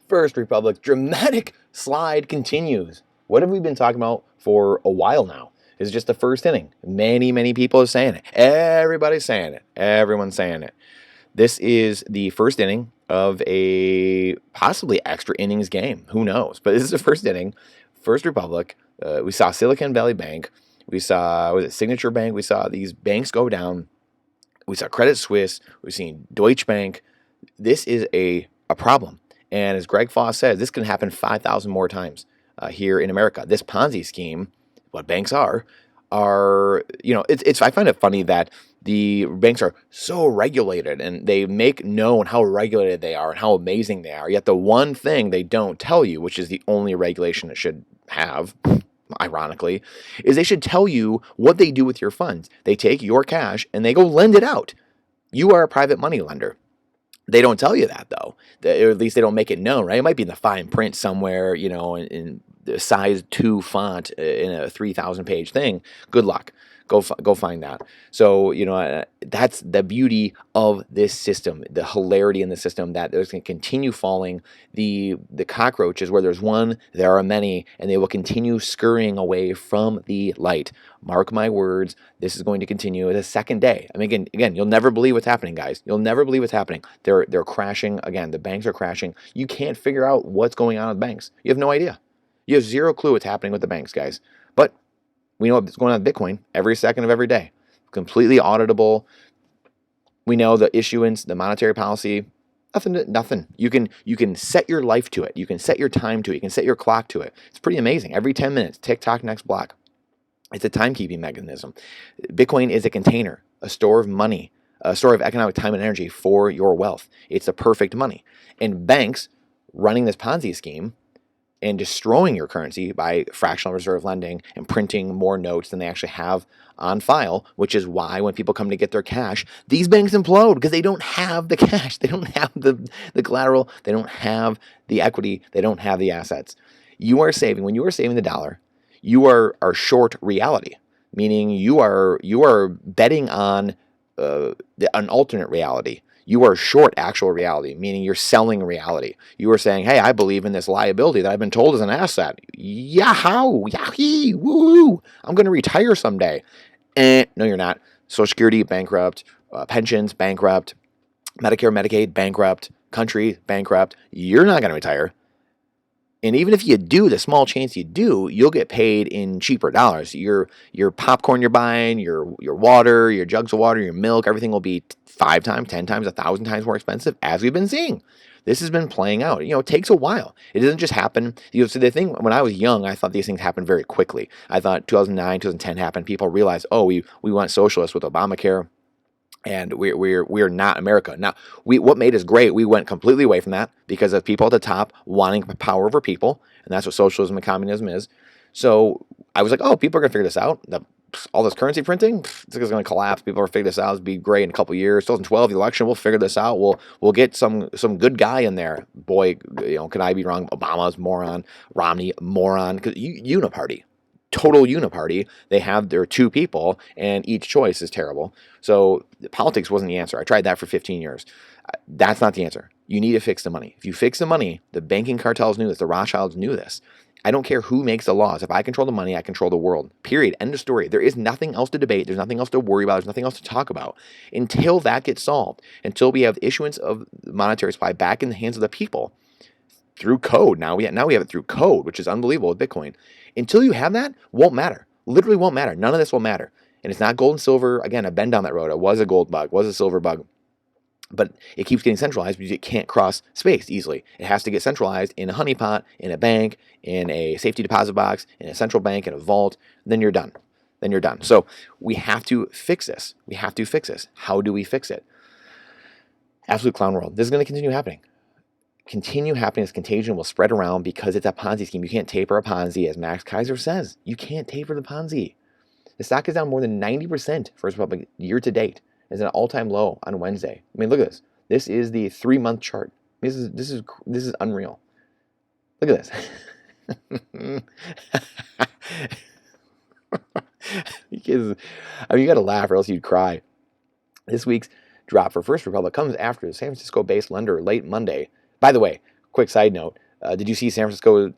First Republic's dramatic slide continues. What have we been talking about for a while now? It's just the first inning. Many people are saying it. Everybody's saying it. Everyone's saying it. This is the first inning of a possibly extra innings game. Who knows? But this is the first inning. First Republic. We saw Silicon Valley Bank. We saw, Signature Bank? We saw these banks go down. We saw Credit Suisse. We've seen Deutsche Bank. This is a problem. And as Greg Foss says, this can happen 5,000 more times here in America. This Ponzi scheme, what banks are, it's. I find it funny that the banks are so regulated and they make known how regulated they are and how amazing they are. Yet the one thing they don't tell you, which is the only regulation it should have, ironically, is they should tell you what they do with your funds. They take your cash and they go lend it out. You are a private money lender. They don't tell you that, though. Or at least they don't make it known, right? It might be in the fine print somewhere, in the size 2 font in a 3,000-page thing. Good luck. Go find that. So, that's the beauty of this system, the hilarity in the system, that there's going to continue falling. The cockroaches, where there's one, there are many, and they will continue scurrying away from the light. Mark my words, this is going to continue the second day. I mean, again, you'll never believe what's happening, guys. You'll never believe what's happening. They're crashing. Again, the banks are crashing. You can't figure out what's going on with banks. You have no idea. You have zero clue what's happening with the banks, guys. But we know what's going on with Bitcoin every second of every day. Completely auditable. We know the issuance, the monetary policy, nothing. You can set your life to it. You can set your time to it. You can set your clock to it. It's pretty amazing. Every 10 minutes, tick-tock, next block. It's a timekeeping mechanism. Bitcoin is a container, a store of money, a store of economic time and energy for your wealth. It's the perfect money. And banks running this Ponzi scheme and destroying your currency by fractional reserve lending and printing more notes than they actually have on file, which is why when people come to get their cash, these banks implode because they don't have the cash. They don't have the collateral. They don't have the equity. They don't have the assets. When you are saving the dollar, you are short reality, meaning you are betting on an alternate reality. You are short actual reality, meaning you're selling reality. You are saying, hey, I believe in this liability that I've been told is an asset. Yahoo! Yahee! Woo! I'm going to retire someday. No, you're not. Social Security, bankrupt. Pensions, bankrupt. Medicare, Medicaid, bankrupt. Country, bankrupt. You're not going to retire. And even if you do, the small chance you do, you'll get paid in cheaper dollars. Your popcorn you're buying, your water, your jugs of water, your milk, everything will be 5 times, 10 times, 1,000 times more expensive, as we've been seeing. This has been playing out. It takes a while. It doesn't just happen. So the thing, when I was young, I thought these things happened very quickly. I thought 2009, 2010 happened. People realized, we went socialist with Obamacare. And we're not America. Now, what made us great, we went completely away from that because of people at the top wanting power over people, and that's what socialism and communism is. So I was like, people are going to figure this out. All this currency printing, it's going to collapse. People are going to figure this out. It'll be great in a couple of years. 2012, the election, we'll figure this out. We'll get some good guy in there. Boy, can I be wrong? Obama's moron. Romney, moron. Because uniparty. Total uniparty. They have their 2 people, and each choice is terrible. So politics wasn't the answer. I tried that for 15 years. That's not the answer. You need to fix the money. If you fix the money, the banking cartels knew this. The Rothschilds knew this. I don't care who makes the laws. If I control the money, I control the world. Period. End of story. There is nothing else to debate. There's nothing else to worry about. There's nothing else to talk about until that gets solved. Until we have the issuance of monetary supply back in the hands of the people through code. Now we have it through code, which is unbelievable with Bitcoin. Until you have that, won't matter. Literally won't matter. None of this will matter. And it's not gold and silver. Again, I've been down that road. It was a gold bug, was a silver bug. But it keeps getting centralized because it can't cross space easily. It has to get centralized in a honeypot, in a bank, in a safety deposit box, in a central bank, in a vault. Then you're done. So we have to fix this. How do we fix it? Absolute clown world. This is going to continue happening. This contagion will spread around because it's a Ponzi scheme. You can't taper a Ponzi, as Max Kaiser says. You can't taper the Ponzi. The stock is down more than 90% First Republic year to date. It's at an all-time low on Wednesday. I mean, look at this. This is the 3-month chart. This is unreal. Look at this. You got to laugh or else you'd cry. This week's drop for First Republic comes after the San Francisco-based lender late Monday. By the way, Quick side note. Did you see San Francisco,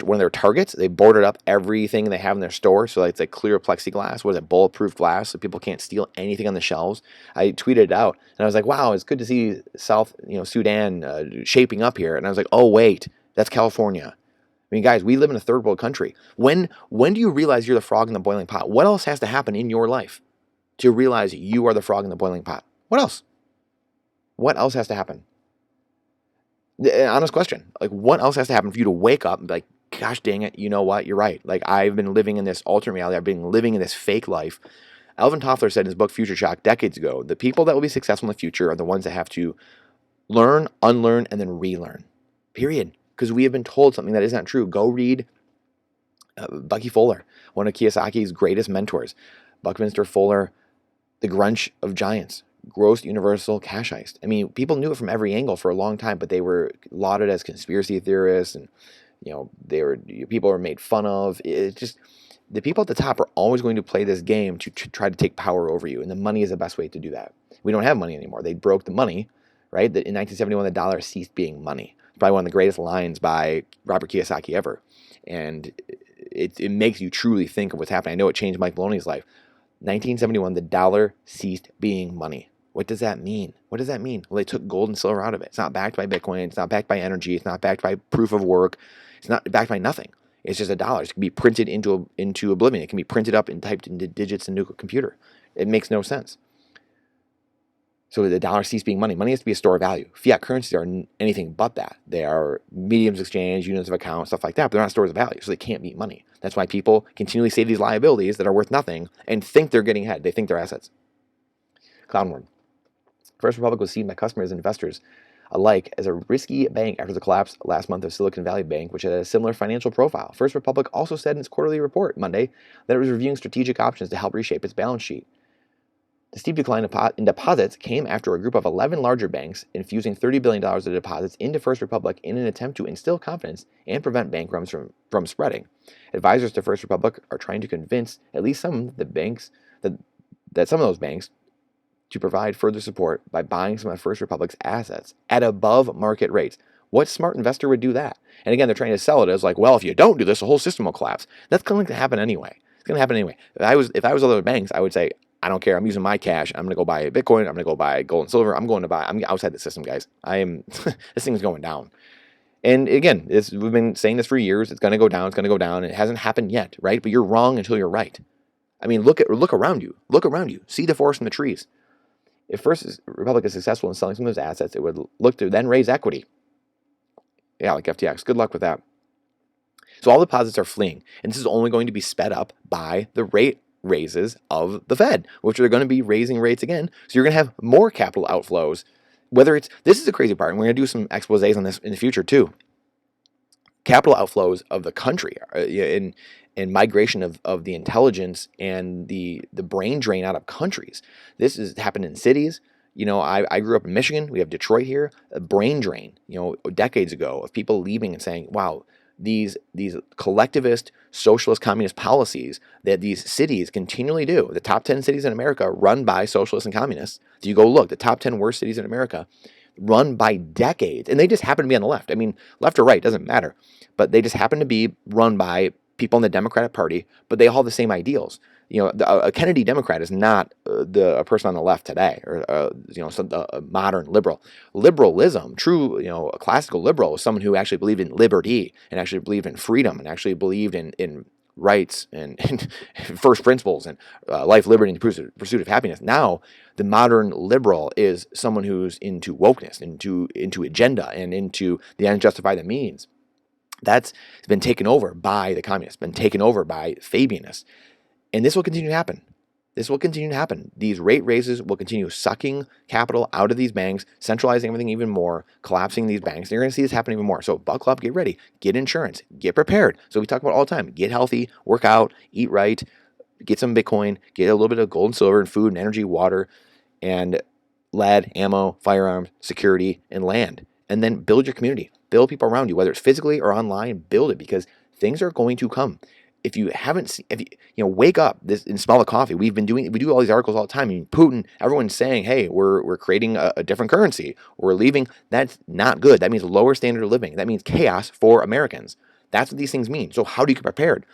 one of their targets? They boarded up everything they have in their store. So it's like clear plexiglass. What is it? Bulletproof glass so people can't steal anything on the shelves. I tweeted it out and I was like, wow, it's good to see South Sudan shaping up here. And I was like, oh, wait, that's California. I mean, guys, we live in a third world country. When do you realize you're the frog in the boiling pot? What else has to happen in your life to realize you are the frog in the boiling pot? What else? What else has to happen? Honest question. Like, what else has to happen for you to wake up and be like, gosh dang it, you know what? You're right. Like, I've been living in this alternate reality. I've been living in this fake life. Alvin Toffler said in his book, Future Shock, decades ago, the people that will be successful in the future are the ones that have to learn, unlearn, and then relearn. Period. Because we have been told something that is not true. Go read Bucky Fuller, one of Kiyosaki's greatest mentors. Buckminster Fuller, the Grunch of Giants. Gross universal cash heist. I mean, people knew it from every angle for a long time, but they were lauded as conspiracy theorists, and people were made fun of. It's just the people at the top are always going to play this game to try to take power over you, and the money is the best way to do that. We don't have money anymore. They broke the money, right? In 1971, the dollar ceased being money. It's probably one of the greatest lines by Robert Kiyosaki ever, and it makes you truly think of what's happening. I know it changed Mike Maloney's life. 1971, the dollar ceased being money. What does that mean? What does that mean? Well, they took gold and silver out of it. It's not backed by Bitcoin. It's not backed by energy. It's not backed by proof of work. It's not backed by nothing. It's just a dollar. It can be printed into oblivion. It can be printed up and typed into digits into a computer. It makes no sense. So the dollar ceased being money. Money has to be a store of value. Fiat currencies are anything but that. They are mediums of exchange, units of account, stuff like that, but they're not stores of value, so they can't beat money. That's why people continually save these liabilities that are worth nothing and think they're getting ahead. They think they're assets. Clownworm. First Republic was seen by customers and investors alike as a risky bank after the collapse last month of Silicon Valley Bank, which had a similar financial profile. First Republic also said in its quarterly report Monday that it was reviewing strategic options to help reshape its balance sheet. The steep decline in deposits came after a group of 11 larger banks infusing $30 billion of deposits into First Republic in an attempt to instill confidence and prevent bank runs from spreading. Advisors to First Republic are trying to convince at least some of the banks that some of those banks to provide further support by buying some of First Republic's assets at above market rates. What smart investor would do that? And again, they're trying to sell it as like, well, if you don't do this, the whole system will collapse. That's going to happen anyway. It's going to happen anyway. If I was other banks, I would say, I don't care. I'm using my cash. I'm going to go buy Bitcoin. I'm going to go buy gold and silver. I'm outside the system, guys. This thing's going down. And again, we've been saying this for years. It's going to go down. It's going to go down. It hasn't happened yet, right? But you're wrong until you're right. I mean, look around you. Look around you. See the forest and the trees. If First Republic is successful in selling some of those assets, it would look to then raise equity. Yeah, like FTX. Good luck with that. So all deposits are fleeing. And this is only going to be sped up by the rate raises of the Fed, which are going to be raising rates again. So you're going to have more capital outflows. This is the crazy part, and we're going to do some exposés on this in the future too. Capital outflows of the country in migration of the intelligence and the brain drain out of countries. This has happened in cities. I grew up in Michigan. We have Detroit here. A brain drain, decades ago of people leaving and saying, wow, these collectivist, socialist, communist policies that these cities continually do. The top 10 cities in America run by socialists and communists. So you go look, the top 10 worst cities in America run by decades. And they just happen to be on the left. I mean, left or right, doesn't matter. But they just happen to be run by people in the Democratic Party, but they all have the same ideals. A Kennedy Democrat is not a person on the left today, or a modern liberal. Liberalism, true, a classical liberal, is someone who actually believed in liberty and actually believed in freedom and actually believed in rights and first principles and life, liberty, and the pursuit of happiness. Now, the modern liberal is someone who's into wokeness, into agenda, and into the ends justify the means. That's been taken over by the communists, been taken over by Fabianists. And this will continue to happen. This will continue to happen. These rate raises will continue sucking capital out of these banks, centralizing everything even more, collapsing these banks. And you're going to see this happen even more. So buckle up, get ready, get insurance, get prepared. So we talk about all the time, get healthy, work out, eat right, get some Bitcoin, get a little bit of gold and silver and food and energy, water, and lead, ammo, firearms, security, and land. And then build your community. Build people around you, whether it's physically or online, build it, because things are going to come. if you haven't seen, if you wake up and smell the coffee. We do all these articles all the time. I mean, Putin, everyone's saying, hey, we're creating a different currency. We're leaving. That's not good. That means lower standard of living. That means chaos for Americans. That's what these things mean. So how do you get prepared?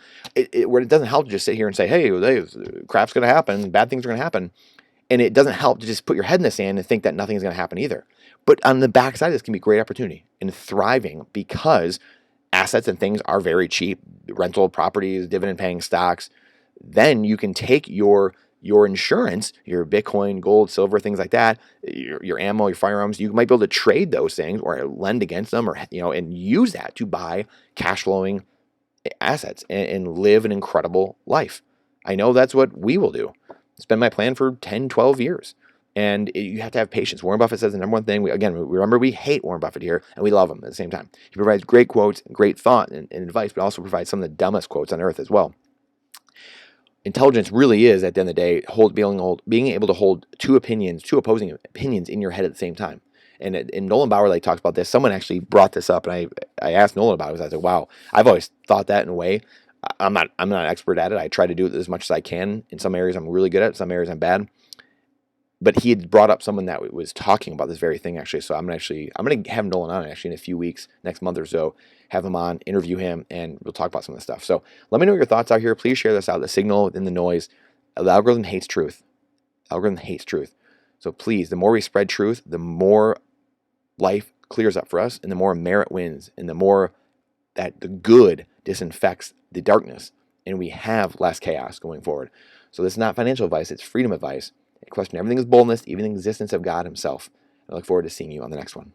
Where it doesn't help to just sit here and say, hey, crap's going to happen. Bad things are going to happen. And it doesn't help to just put your head in the sand and think that nothing's going to happen either. But on the backside of this can be great opportunity and thriving because assets and things are very cheap. Rental properties, dividend paying stocks. Then you can take your insurance, your Bitcoin, gold, silver, things like that, your ammo, your firearms. You might be able to trade those things or lend against them, or and use that to buy cash flowing assets and live an incredible life. I know that's what we will do. It's been my plan for 10, 12 years. And you have to have patience. Warren Buffett says the number one thing. Remember, we hate Warren Buffett here, and we love him at the same time. He provides great quotes, great thought, and advice, but also provides some of the dumbest quotes on earth as well. Intelligence really is, at the end of the day, being able to hold two opposing opinions in your head at the same time. And Nolan Bauer talks about this. Someone actually brought this up, and I asked Nolan about it. I was like, wow, I've always thought that in a way. I'm not an expert at it. I try to do it as much as I can. In some areas I'm really good at it. Some areas I'm bad. But he had brought up someone that was talking about this very thing, actually. So I'm going to have Nolan on actually in a few weeks, next month or so, have him on, interview him, and we'll talk about some of this stuff. So let me know your thoughts out here. Please share this out. The signal in the noise. The algorithm hates truth. So please, the more we spread truth, the more life clears up for us, and the more merit wins, and the more that the good disinfects the darkness, and we have less chaos going forward. So this is not financial advice. It's freedom advice. I question everything is boldness, even the existence of God himself. I look forward to seeing you on the next one.